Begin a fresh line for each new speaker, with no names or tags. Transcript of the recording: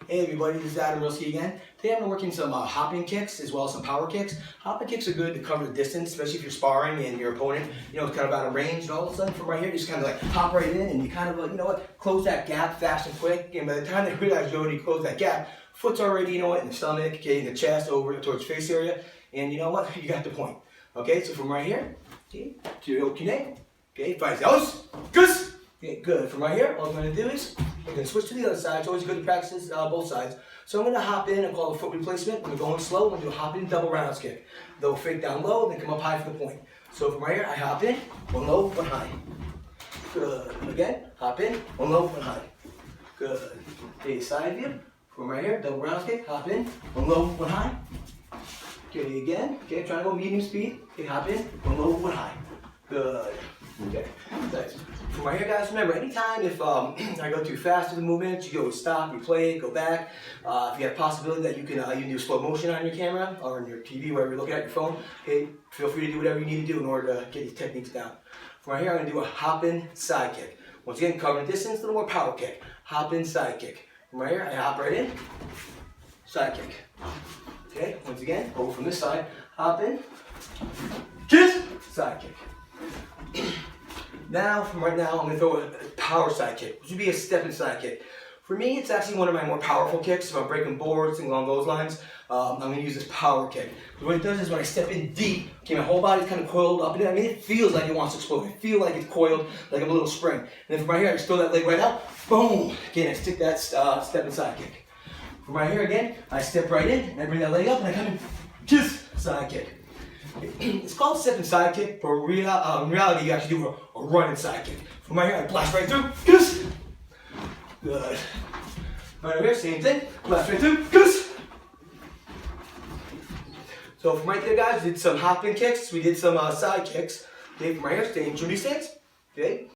Hey everybody, this is Adam Rylski again. Today I'm going to work in some hopping kicks as well as some power kicks. Hopping kicks are good to cover the distance, especially if you're sparring and your opponent, is kind of out of range. And all of a sudden from right here, you just kind of like hop right in and you kind of, close that gap fast and quick. And by the time they realize you already closed that gap, foot's already, in the stomach, okay, in the chest, over towards face area. And you know what? You got the point. Okay, so from right here, okay, to okine, okay, five those, goose. Okay, good. From right here, all I'm going to do is I'm going to switch to the other side. It's always good to practice both sides. So I'm going to hop in and call a foot replacement. I'm going slow. I'm going to do a hop in double roundhouse kick. They'll fake down low, then come up high for the point. So from right here, I hop in, one low, one high. Good. Again, hop in, one low, one high. Good. Okay, side view. From right here, double roundhouse kick, hop in, one low, one high. Okay, again. Okay, trying to go medium speed. Okay, hop in, one low, one high. Good. Okay, nice. From right here, guys, remember, anytime if I go too fast in the movement, you can always stop, replay it, go back. If you have a possibility that you can do slow motion on your camera or on your TV, wherever you're looking at your phone, okay, feel free to do whatever you need to do in order to get these techniques down. From right here, I'm going to do a hop-in side kick. Once again, covering distance, a little more power kick. Hop-in side kick. From right here, I hop right in, side kick. Okay, once again, over from this side, hop in, kiss, side kick. Now, from right now, I'm going to throw a power side kick, which would be a stepping side kick. For me, it's actually one of my more powerful kicks. If I'm breaking boards, things along those lines, I'm going to use this power kick. But what it does is when I step in deep, okay, my whole body's kind of coiled up. And it feels like it wants to explode. I feel like it's coiled, like I'm a little spring. And then from right here, I just throw that leg right out. Boom! Again, I stick that stepping side kick. From right here again, I step right in, and I bring that leg up, and I come in, kiss, side kick. It's called stepping side kick, but in reality, you actually do a running side kick. From right here, I blast right through, goose. Good. Right over here, same thing, blast right through, goose. So from right there, guys, we did some hopping kicks, we did some side kicks. Okay, from right here, stay in Judy stance. Okay.